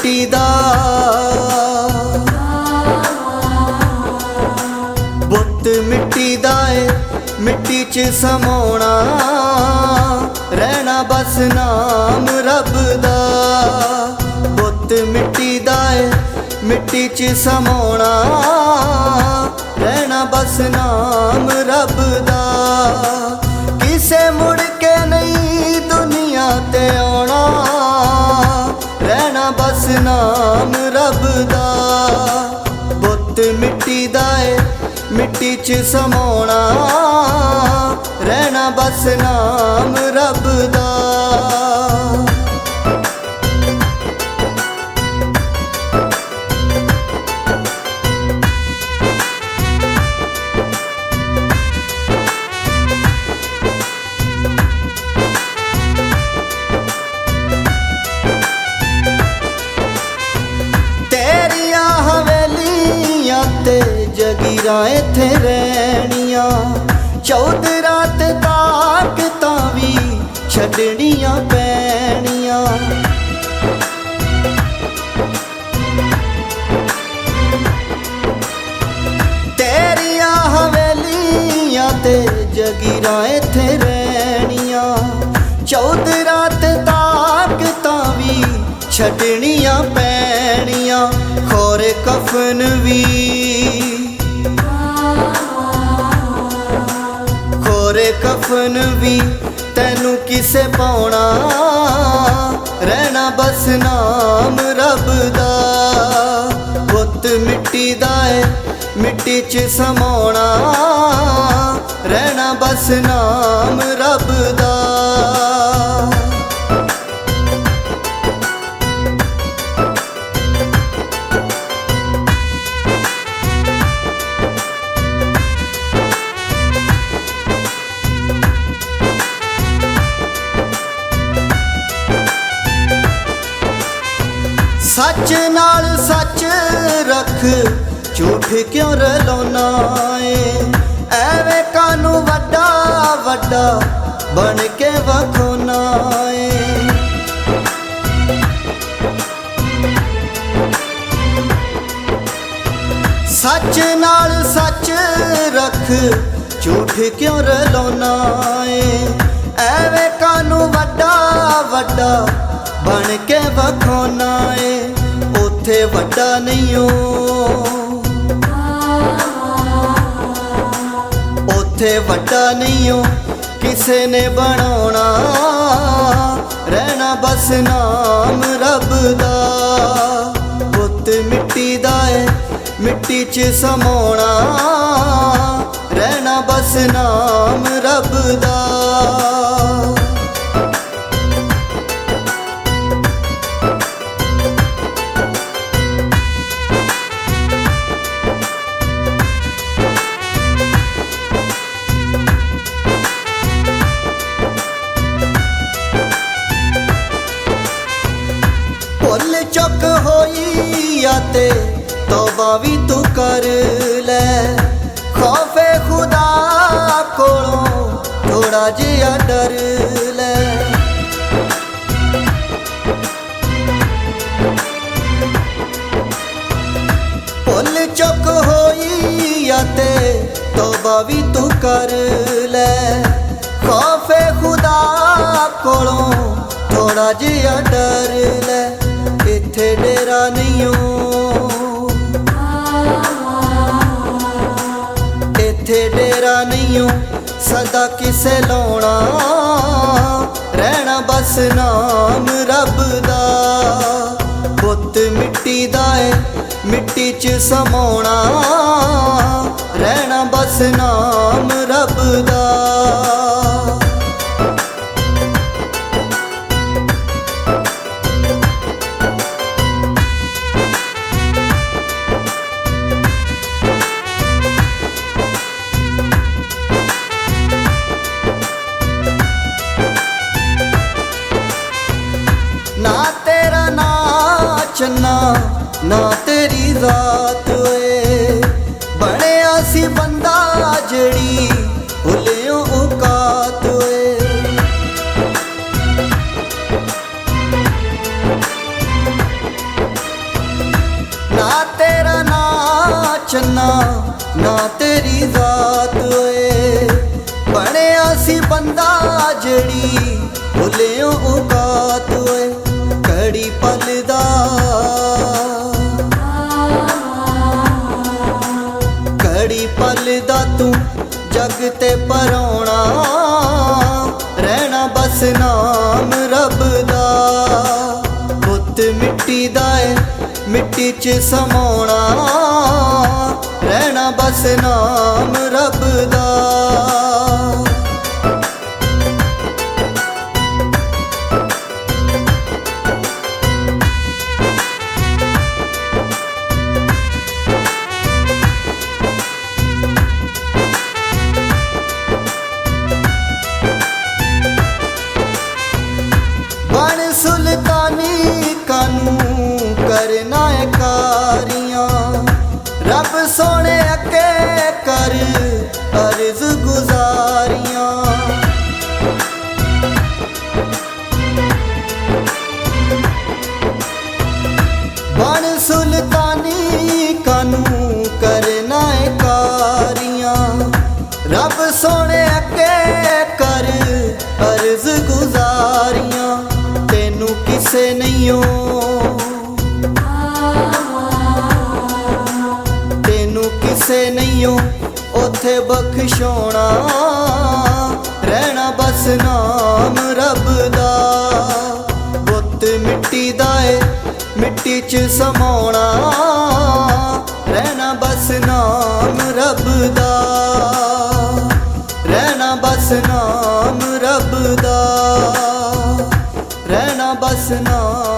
मिट्टी दा बुत मिट्टी दा मिट्टी च समाउणा रहना बस नाम रब दा। बुत मिट्टी दा मिट्टी च समाउणा रहना बस नाम रब दा। किसे मुड़ के नहीं दुनिया ते आउणा रहना बस नाम रब दा। बुत मिट्टी दा मिट्टी च समाउणा रहना बस नाम रब दा। जगीरा इत्थे रहनियां चौधरा ते ताकतां भी छड्डनियां पैणियां। तेरिया हवेलियां ते जगीरा इत्थे रहनियां चौधरा ते ताकतां भी छड्डनियां पैणियां। खोरे कफन भी खोरे कफन भी तैनू किसे पाउणा रहना बस नाम रब दा। बुत मिट्टी दा मिट्टी च समाउणा रहना बस नाम रब दा। सच नाल सच रख झूठ क्यों रलाउणा ऐ एवें कानू वड्डा वड्डा बन के वखोना ऐ। सच नाल सच रख झूठ क्यों रलाउणा ऐ एवें कानू वड्डा वड्डा बन के वखोना ऐ। उथे वड्डा नहीं उथे वड्डा नहीं किसे ने बनाउणा रहना बस नाम रब दा। बुत मिट्टी दा मिट्टी च समाउणा रहना बस नाम रब दा। भुल चुक होई आते तौबा भी तू कर ले। खौफे खुदा कोलों थोड़ा जिहा डर ले। भुल चुक होई आते तौबा भी तू कर ले। खौफे खुदा कोलों थोड़ा जिहा डर ले। इत्थे डेरा नहीं इत्थे डेरा नहीं सदा किसे लाउणा रहना बस नाम रब दा। बुत मिट्टी दा मिट्टी च समाउणा रहना बस नाम रब दा। ना तेरा ना चन्ना ना तेरी जात बनया सी बंदा जड़ी भुलियो औकात चन्ना ना तेरी जात होए। ਬਣਿਆ ਸੀ ਬੰਦਾ ਜਿਹੜੀ ਭੁੱਲਿਓ ਔਕਾਤ ਹੋਏ। ਘੜੀ ਪਲ ਦਾ ਘੜੀ ਪਲ ਦਾ ਤੂੰ ਜਗ ਤੇ ਪਰਾਉਣਾ, ਰਹਿਣਾ ਬਸ ਨਾਮ ਰੱਬ ਦਾ। ਪੁੱਤ ਮਿੱਟੀ ਦਾ ਏ ਮਿੱਟੀ 'ਚ ਸਮਾਉਣਾ, ਰਹਿਣਾ ਬਸ ਨਾਮ ਰੱਬ ਦਾ। बन सुल्तानी कानू करना है कारियां, रब सोने अके कर अर्ज गुजारियां। बन सुल्तानी कानू करना है कारियां, रब सोने अके कर अर्ज गुजारियां। तेनू किसे नहीं हो, तेनू किसे नहीं हो उथे बख्शोना, रहना बस नाम रब दा। पुੱਤ मिट्टी दा ए मिट्टी च समाउणा, रहना बस नाम रब दा। रहना बस नाम रब दा, रहना बस नाम